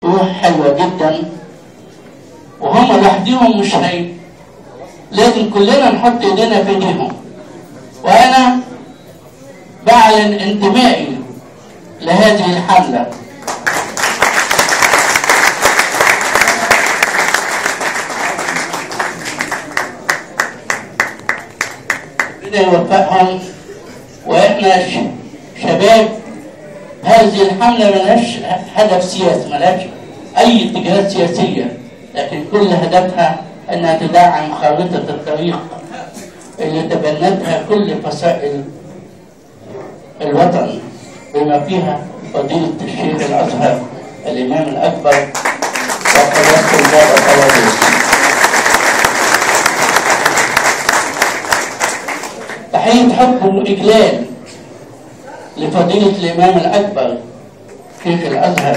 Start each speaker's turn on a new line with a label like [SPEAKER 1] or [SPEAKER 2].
[SPEAKER 1] روح حلوة جدا، وهم لوحدهم مش لازم كلنا نحط ايدينا في ايديهم. وانا بعلن انتمائي لهذه الحملة. ربنا يوفقهم. واحنا شباب هذه الحملة ملهاش هدف سياسي، ملهاش اي اتجاهات سياسية، لكن كل هدفها انها تدعم خارطة الطريق اللي تبنتها كل فصائل الوطن، بما فيها فضيلة الشيخ الازهر الامام الاكبر وقداسة البابا توادرس. تحية حب واجلال لفضيلة الامام الاكبر شيخ الازهر